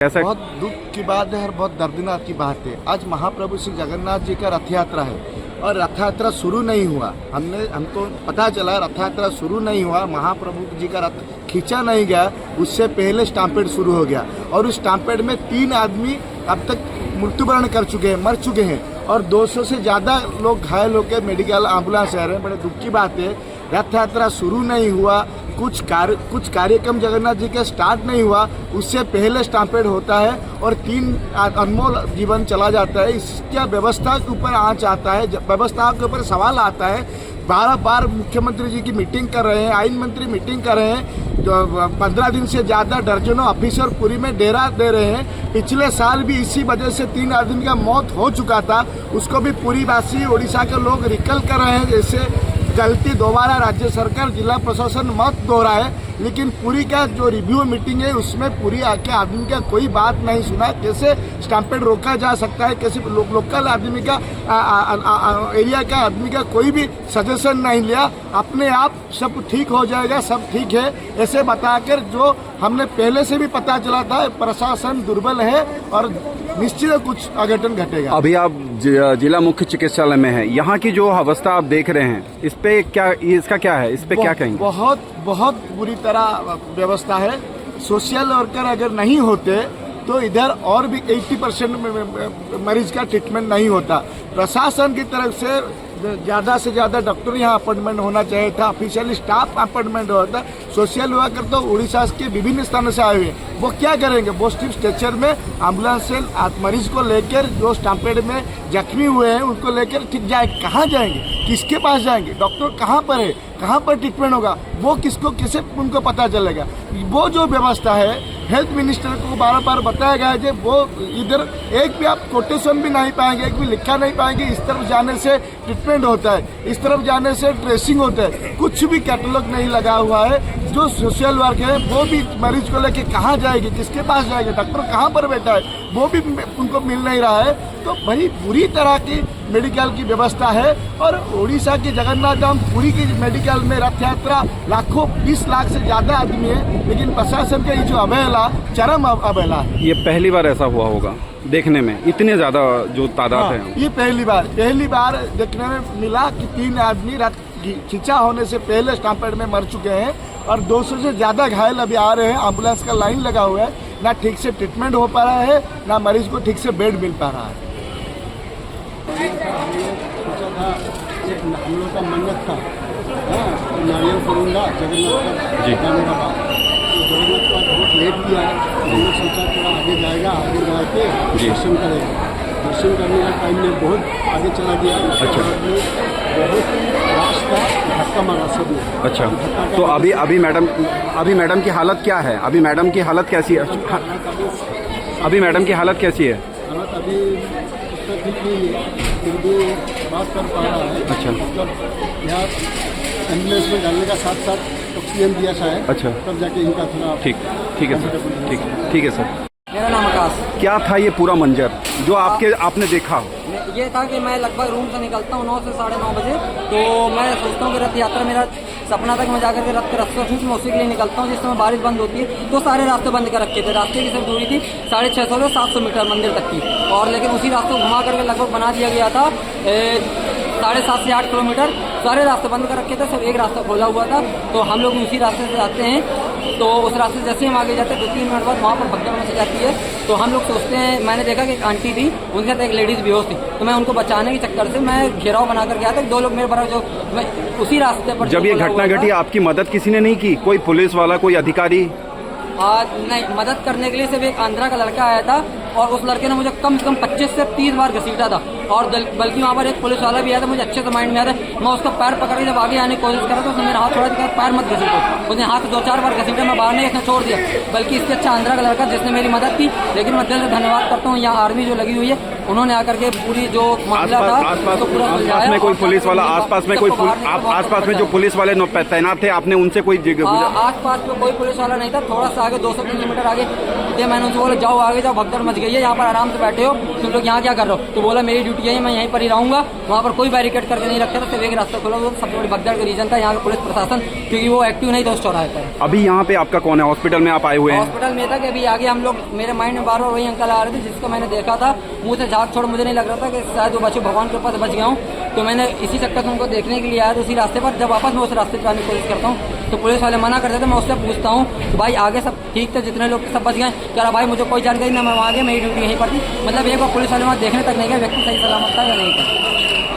ऐसा बहुत दुख की बात है और बहुत दर्दनाक की बात है। आज महाप्रभु श्री जगन्नाथ जी का रथ यात्रा है और रथ यात्रा शुरू नहीं हुआ। हमको पता चला रथ यात्रा शुरू नहीं हुआ, महाप्रभु जी का रथ खींचा नहीं गया, उससे पहले स्टाम्पेड शुरू हो गया और उस स्टाम्पेड में 3 आदमी अब तक मृत्युवरण कर चुके हैं, मर चुके हैं और 200 से ज़्यादा लोग घायल होकर मेडिकल एम्बुलेंस आ रहे हैं। बड़े दुख की बात है, रथ यात्रा शुरू नहीं हुआ, कुछ कार्यक्रम जगन्नाथ जी का स्टार्ट नहीं हुआ, उससे पहले स्टाम्पेड होता है और 3 अनमोल जीवन चला जाता है। इसका व्यवस्था के ऊपर आँच आता है, व्यवस्था के ऊपर सवाल आता है। बार मुख्यमंत्री जी की मीटिंग कर रहे हैं, आईन मंत्री मीटिंग कर रहे हैं, जो 15 दिन से ज़्यादा दर्जनों ऑफिसर पुरी में डेरा दे रहे हैं। पिछले साल भी इसी वजह से 3 आदमी का मौत हो चुका था, उसको भी पुरी वासी उड़ीसा के लोग रिकल कर रहे हैं। जैसे गलती दोबारा राज्य सरकार जिला प्रशासन मत दोहराए, लेकिन पुरी का जो रिव्यू मीटिंग है उसमें पुरी आके आदमी का कोई बात नहीं सुना। कैसे स्टाम्पेड रोका जा सकता है, कैसे लोकल आदमी का एरिया का आदमी का कोई भी सजेशन नहीं लिया, अपने आप सब ठीक हो जाएगा, सब ठीक है ऐसे बताकर जो हमने पहले से भी पता चला था। प्रशासन दुर्बल है और निश्चित कुछ अघटन घटेगा। अभी आप जिला मुख्य चिकित्सालय में हैं, यहाँ की जो अवस्था आप देख रहे हैं, इस पे क्या, इसका क्या है, इस पे क्या कहेंगे? बहुत बुरी तरह व्यवस्था है। सोशल वर्कर अगर नहीं होते तो इधर और भी 80% मरीज का ट्रीटमेंट नहीं होता। प्रशासन की तरफ से ज़्यादा से ज़्यादा डॉक्टर यहाँ अपॉइंटमेंट होना चाहिए था, ऑफिशियली स्टाफ अपॉइंटमेंट होता। सोशल वर्कर तो उड़ीसा के विभिन्न स्थानों से आए हुए हैं, वो क्या करेंगे? वो सिर्फ स्ट्रेचर में एम्बुलेंस से मरीज को लेकर जो स्टाम्पेड में जख्मी हुए हैं उनको लेकर ठीक जाए, कहाँ जाएंगे, किसके पास जाएंगे, डॉक्टर कहाँ पर है, कहाँ पर ट्रीटमेंट होगा, वो किसको कैसे उनको पता चलेगा? वो जो व्यवस्था है हेल्थ मिनिस्टर को बार बताया गया है कि वो इधर एक भी आप कोटेशन भी नहीं पाएंगे, एक भी लिखा नहीं पाएंगे इस तरफ जाने से ट्रीटमेंट होता है, इस तरफ जाने से ट्रेसिंग होता है, कुछ भी कैटलॉग नहीं लगा हुआ है। जो सोशल वर्क है वो भी मरीज को लेके कहाँ जाएगी, किसके पास जाएगी, डॉक्टर कहाँ पर बैठा है, वो भी उनको मिल नहीं रहा है। तो बड़ी बुरी तरह की मेडिकल की व्यवस्था है और उड़ीसा की जगन्नाथ धाम पुरी की मेडिकल में रथ यात्रा लाखों 20 लाख से ज़्यादा आदमी है, लेकिन प्रशासन का ये जो अवहेला, चरम अवहेला है। ये पहली बार ऐसा हुआ होगा देखने में, इतने ज़्यादा जो तादाद है। ये पहली बार देखने में मिला कि 3 आदमी रथ खींचा होने से पहले स्टाम्पेड में मर चुके हैं और 200 से ज़्यादा घायल अभी आ रहे हैं। एम्बुलेंस का लाइन लगा हुआ है, ना ठीक से ट्रीटमेंट हो पा रहा है, ना मरीज को ठीक से बेड मिल पा रहा है। हम लोग का मन्नत था, नारियल करूँगा जगन्नाथ जी जाने का बाद, तो जगन्नाथ का बहुत लेट किया है। हम लोग सोचा थोड़ा आगे जाएगा, आगे जाके दर्शन करेगा। दर्शन करने का टाइम में बहुत आगे चला गया। अच्छा, बहुत रास्ता धक्का मारा सब ने। अच्छा, तो अभी मैडम की हालत क्या है? अभी मैडम की हालत कैसी है? अभी मैडम की हालत कैसी है? हालत अभी उसका ठीक नहीं है, फिर भी बात कर पा रहा है। अच्छा, मतलब यहाँ एम्बुलेंस में डालने का साथ साथ ऑक्सीजन दिया शायद। अच्छा, तब जाके इनका थोड़ा ठीक है सर, ठीक है सर। मेरा नाम आकाश। क्या था ये पूरा मंजर जो आपने देखा? ये था कि मैं लगभग रूम से निकलता हूँ 9 से 9:30 बजे, तो मैं सोचता हूँ कि रथ यात्रा, मेरा सपना था कि मैं जाकर के रथ के रास्ते खींच मैं उसी के लिए निकलता हूँ। जिस समय बारिश बंद होती है तो सारे रास्ते बंद कर रखे थे। रास्ते की सिर्फ दूरी थी 650 से 700 मीटर मंदिर तक की, और लेकिन उसी रास्ते को घुमा करके लगभग बना दिया गया था 7.5 से 8 किलोमीटर। सारे रास्ते बंद कर रखे थे, सिर्फ एक रास्ता खोला हुआ था। तो हम लोग उसी रास्ते से जाते हैं, तो उस रास्ते से जैसे हम आगे जाते हैं 2-3 मिनट बाद वहाँ पर भगदड़ मच जाती है। तो हम लोग सोचते हैं, मैंने देखा कि एक आंटी थी, उनके साथ एक लेडीज़ बेहोश थी, तो मैं उनको बचाने के चक्कर से मैं घेराव बना कर गया था। 2 लोग मेरे बराबर, जो मैं उसी रास्ते पर, जब ये घटना घटी आपकी मदद किसी ने नहीं की? कोई पुलिस वाला, कोई अधिकारी? नहीं, मदद करने के लिए सिर्फ एक आंध्रा का लड़का आया था और उस लड़के ने मुझे कम से कम 25 से 30 बार घसीटा था, और बल्कि वहाँ पर एक पुलिस वाला भी आया था। मुझे अच्छे से माइंड में आया था, मैं उसका पैर पकड़ के जब आगे आने की कोशिश कर रहा था, उसने मेरा हाथ छोड़ा दिया, पैर मत घसीटो। उसने हाथ 2-4 बार घसीटा, मैं बाहर नहीं, इसने छोड़ दिया। बल्कि इससे अच्छा आंध्रा का लड़का जिसने मेरी मदद की। लेकिन मैं दिल से धन्यवाद करता हूँ यहाँ आर्मी जो लगी हुई है, उन्होंने आकर के पूरी जो मामला था तो पूरा आसपास में कोई पुलिस वाला, आसपास में जो पुलिस वाले तैनात थे, आपने उनसे कोई आसपास में कोई पुलिस वाला नहीं था। थोड़ा सा आगे 200 किलोमीटर आगे, मैंने उनसे बोला जाओ आगे जाओ, भगदड़ मच गई है, यहाँ पर आराम से बैठे हो, तुम लोग यहाँ क्या कर रहे हो? तो बोला मेरी ड्यूटी है, मैं यहीं पर ही रहूँगा। वहाँ पर कोई बैरिकेड करके नहीं रखा था, सिर्फ एक रास्ता खोला। वो सबसे बड़ी भगदड़ का रीजन था यहाँ का पुलिस प्रशासन, क्योंकि वो एक्टिव नहीं था उस चौराहे पर। अभी यहाँ पे आपका कौन है? हॉस्पिटल में आप आए हुए हैं? हॉस्पिटल में था कि अभी आगे हम लोग, मेरे माइंड में बार बार वही अंकल आ रहे थे जिसको मैंने देखा था, मुंह से झाग छोड़, मुझे नहीं लग रहा था कि शायद वो बच्चे भगवान के पास बच गया हूँ। तो मैंने इसी चक्कर से उनको देखने के लिए आया, तो उसी रास्ते पर जब वापस मैं उस रास्ते पर जाने की कोशिश करता हूँ तो पुलिस वाले मना करते थे। मैं उससे पूछता हूँ तो भाई आगे सब ठीक थे, जितने लोग सब बच गए। कह रहा भाई मुझे कोई जानकारी ना, मैं वहाँ गया, मेरी ड्यूटी यहीं पर थी। मतलब एक बार पुलिस वाले वहाँ देखने तक नहीं गए व्यक्ति सही सलामत था या नहीं था।